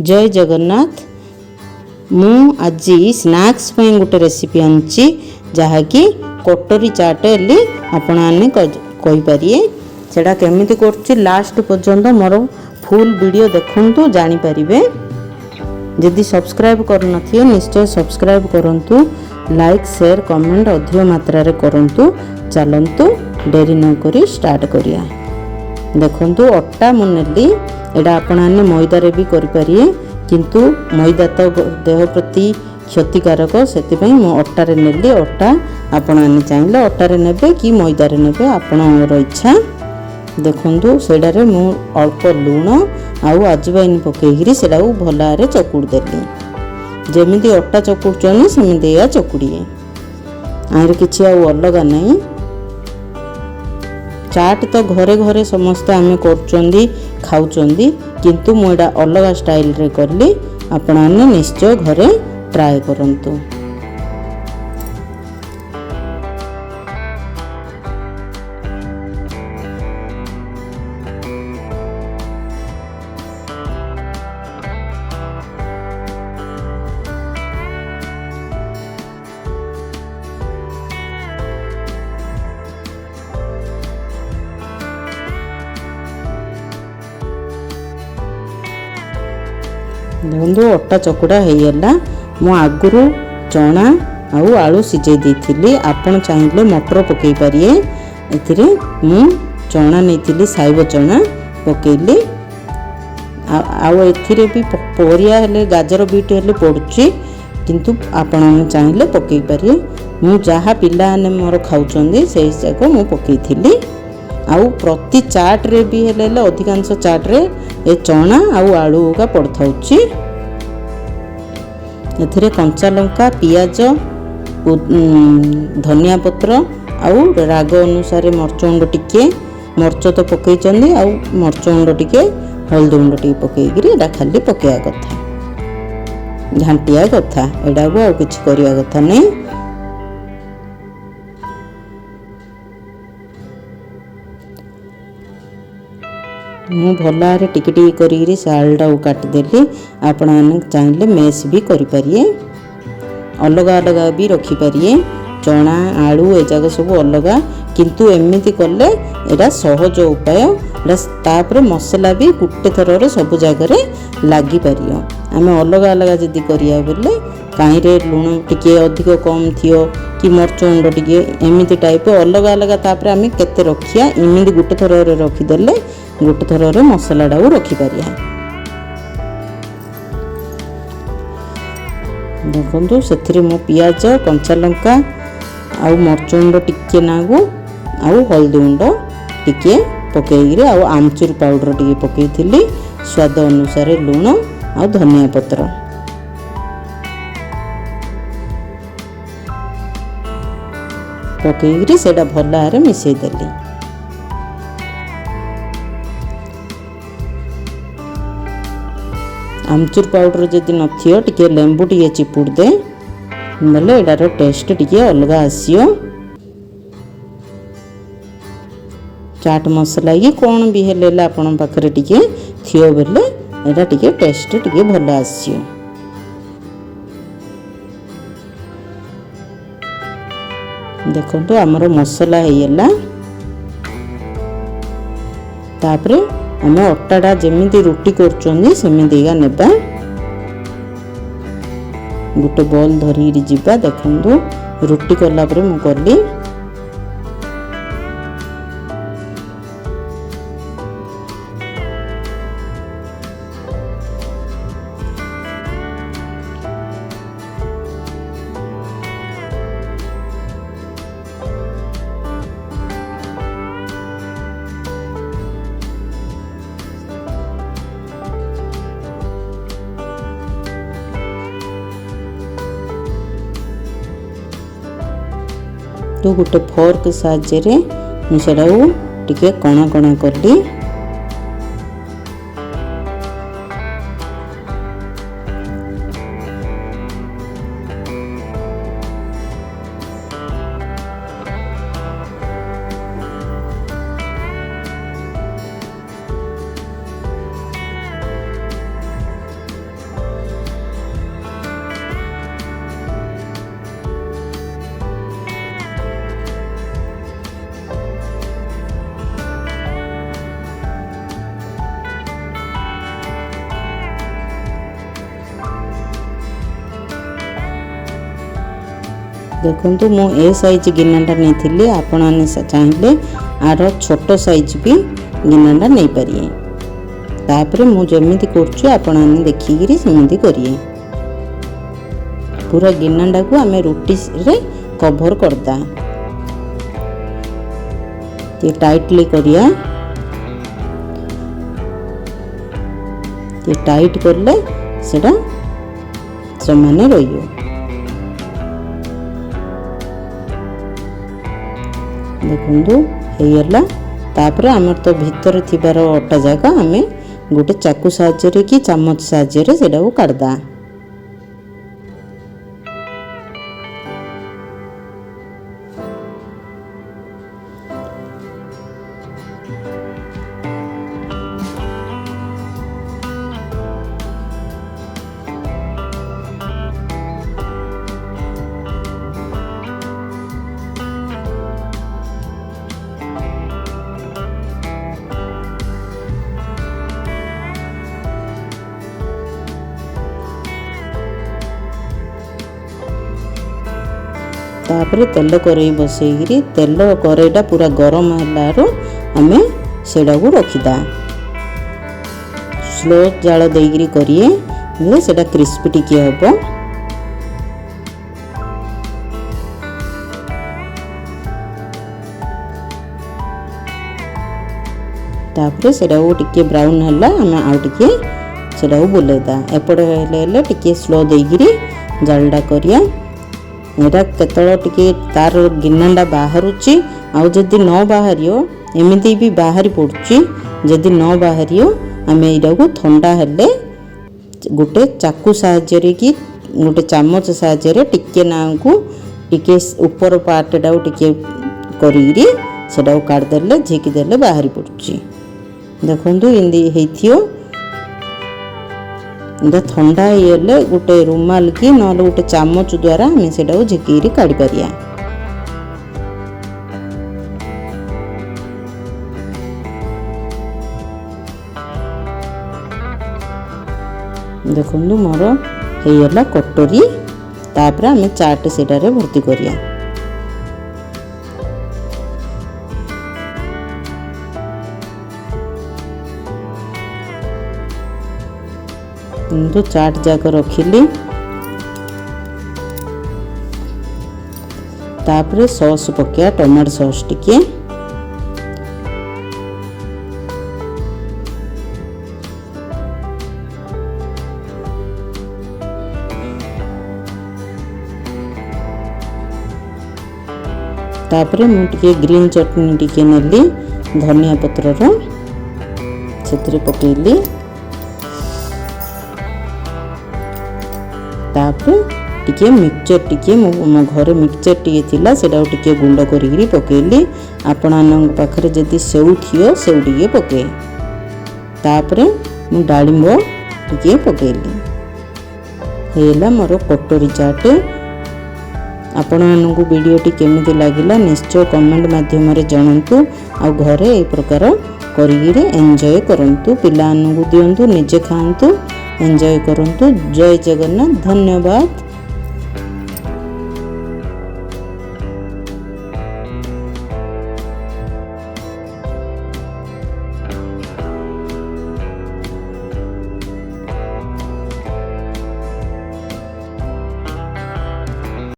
जय जगन्नाथ। मु आज स्नैक्स गोटे रेसिपी आनी जहाँकि कटोरी चाट एली आपण मैंने कहीपरिए सेटा केमी कर लास्ट पर्यंत मोर फुल वीडियो देखु जानीपारे। जदि सब्सक्राइब कर निश्चय सब्सक्राइब करूँ, लाइक शेयर कमेंट अधिक मात्रा करूँ। चलतु डेरी नक स्टार्ट करिया। देखु अटा मुनेली एटा आपण मैंने मैदारे भी करें, किंतु मैदा तो देह प्रति क्षतिकारक, से अटारे नेली। अटा आपण मैंने चाहिए अटारे नेबे कि मैदारे नेबे आपणर इच्छा। देखु सेडारे मु अल्प लुण आउ अजवाइन पकईकरी से भल चकुड़ देली। जमी अटा चकुड़े सेमती चकुड़िए, आर कि अलग नहीं। चाट तो घरे घरे समस्ते आम कर खाऊँगी, किंतु मुझा अलग स्टाइल रे करली। आपण मैंने निश्चय घरे ट्राए करंतु। देखो अटा चकुड़ा होगा। मु आगुरु चना आउ आलू सिझे देती। आपण चाहिए मटर पकई पारे। एथिरे मु चना नहीं साइब चना पकईली। आउ एथिरे भी परिया हेले गाजर बीट हेले पड़ुची, किंतु आपण चाहिए पकई पारे। मु जहाँ पिला ने मोर खाऊँ से जाक मु पकईली। आउ प्रति चाट रे भी हेले अधिकांश चाट रे ए चना आउ आलू का पड़थाउची। एथिरे कंचा लंका, पियाज, धनिया पत्र आउ राग अनुसार मरच गुंड टिके, मरच तो पकई चंदी आउ मरच गुंड टिके, हल्दी गुंड टिके पकईकरी एटा खाली पकेया कथा, घांटिया कथा। एटा को आउ किछ करिया कथा नहीं। मु भल टिके टिके करी से आलूटा काटिदेली। आपण मैंने चाहिए मेस भी करें, अलग अलग भी रखिपारे। चना आलू ए जगह सब अलग, किंतु एमती कले एटा सहज उपाय। तापर मसला भी गोटे थर सब जगह लगी पार। आम अलग अलग जदि करिया बेले कहीं लुण टिके अधिक कम थियो कि मरच गुंड टिके एमती टाइप अलग अलग। तापर आम केते रखिया एमती गोटे थर रखिदेले गोटे थर मसलाटा रखिपार। देखो से मो पियाज, कंचा लंका आउ मरच गुंड टिके नागु आउ हल्दी गुंड टिके पकईकरी आउ आमचूर पाउडर टिके पकईथिली। स्वाद अनुसार लुण आउ धनिया पत्र पकईकरी सेटा भल मिसई देली। आमचूर पाउडर जदि नथियो टिके लेंबू टिके चिपुड़ दे बोले एटार टेस्ट टिके अलग आसियो। चाट मसला कि कौन भी हेले आपण पाखरे टिके थियो बेले एटा टिके टेस्ट टिके भल आसियो। देखो आमर मसला होगा। तापरे आम अटाटा जमी रुटी करमती नेबा। गोटे बॉल धरी जीवा। देखो रुटी कला परे मु कली। तो गोटे फोर्क साहाय्य मुझे टिके कणा कणा कली। देखंतु मु ए साइज गिनाटा नहीं आपण मैंने चाहिए आर छोट साइज भी गिनाटा नहीं पारिए। तापर मुझे कर आपण मैंने देखिकी सेमती करिए। पूरा गिनाटा को आम रुटी रे कभर करदा ये टाइटली करिया। ये टाइट करले सेटा समाने रहियो। देखंतु हेयला तापर आमर तो भीतर थिबार अटा जाका आमे गोटे चाकू साहाय्य कि चम्मच साहाय्य सेटा को काटदा। तापर तेल कड़ई बसईकरी तेल कड़ईटा पूरा गरम है आम सेटा को रखीदा। स्लो जाल देकरी करिए सेटा क्रिस्पी टिके हम। तापर सेटा को टिके ब्राउन है आम आउ टिके सेटा को बुलेदा। एपट हेले टिके स्लो देकरी जालटा करिया। एटा केतल टिके तार गिनाटा बाहरुची आउ जदि न बाहरियो एमिति भी बाहरी पड़ुची। जदि न बाहरियो आमे एटा को ठंडा हेले गोटे चाकू साहाय्य कि गोटे चम्मच साहाय्य टिके ना को टिके ऊपर पार्टटा को टिके करी सेटा को काट देले झिकी देले बाहरी पड़ुची। देखंतु इंदी हेथियो ठंडा हेले गोटे रुमाल कि ना गोटे चामच द्वारा आम से झिकी काढ़ी पारिया। देखो मोर होगा कटोरी। तापर आम चाट सेटारे भर्ती करिया। तो चाट जाक रखिली। तापर सॉस पकिया टमाटो सॉस टिके। तापर मुझे ग्रीन चटनी टिके नेली धनिया पत्रर से पकईली। तापर टिके मिक्सचर टिके मो घर मिक्सचर टिके थिला सेटा टिके गुंड करी पकईली। आपण पाखरे जदि सेउ थियो सेउ टिके पके। तापर मु डालिंब टिके पकईली। हेला मोर कटोरी चाट। आपण मानकु वीडियोटी केमिति लागिला निश्चय कमेंट माध्यम रे जणांतु। आ घरे ए प्रकार करिगिरे एंजॉय करंतु। पिलानकु दियंतु निजे खांतु एंजॉय करंतु। जय जगन्नाथ। धन्यवाद।